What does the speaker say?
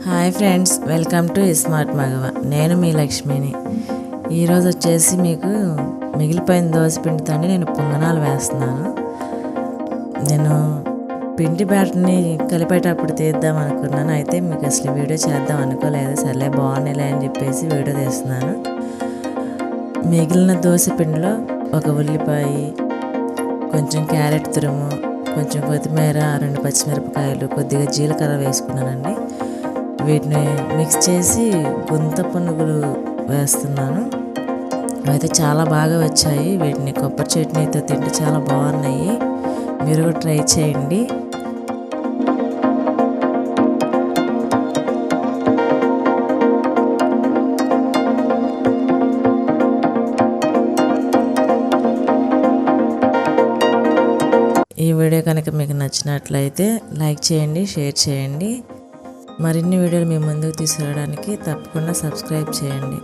Hi friends, welcome to iSmart Maguva. నేను మీ లక్ష్మిని. ఈరోజు వచ్చేసి మీకు మిగిలిపోయిన దోశ పిండితో నేను పొంగనాలు వేస్తున్నాను. నేను పిండి బ్యాటర్ని కలిపేటప్పుడు తీద్దాం అనుకున్నాను, అయితే మీకు అసలు వీడియో చేద్దాం అనుకోలేదు. సర్లే బాగున్నాయిలే అని చెప్పేసి వీడియో తీస్తున్నాను. మిగిలిన దోశ పిండిలో ఒక ఉల్లిపాయ, కొంచెం క్యారెట్ తురుము, కొంచెం కొత్తిమీర, 2 పచ్చిమిరపకాయలు, కొద్దిగా జీలకర్ర వేసుకున్నానండి. వీటిని మిక్స్ చేసి గుంత పునుగులు వేస్తున్నాను. అయితే చాలా బాగా వచ్చాయి. వీటిని కొబ్బరి చట్నీతో తింటే చాలా బాగున్నాయి. మీరు కూడా ట్రై చేయండి. ఈ వీడియో కనుక మీకు నచ్చినట్లయితే లైక్ చేయండి, షేర్ చేయండి. మరిన్ని వీడియోలు మీ ముందుకు తీసుకురావడానికి తప్పకుండా సబ్స్క్రైబ్ చేయండి.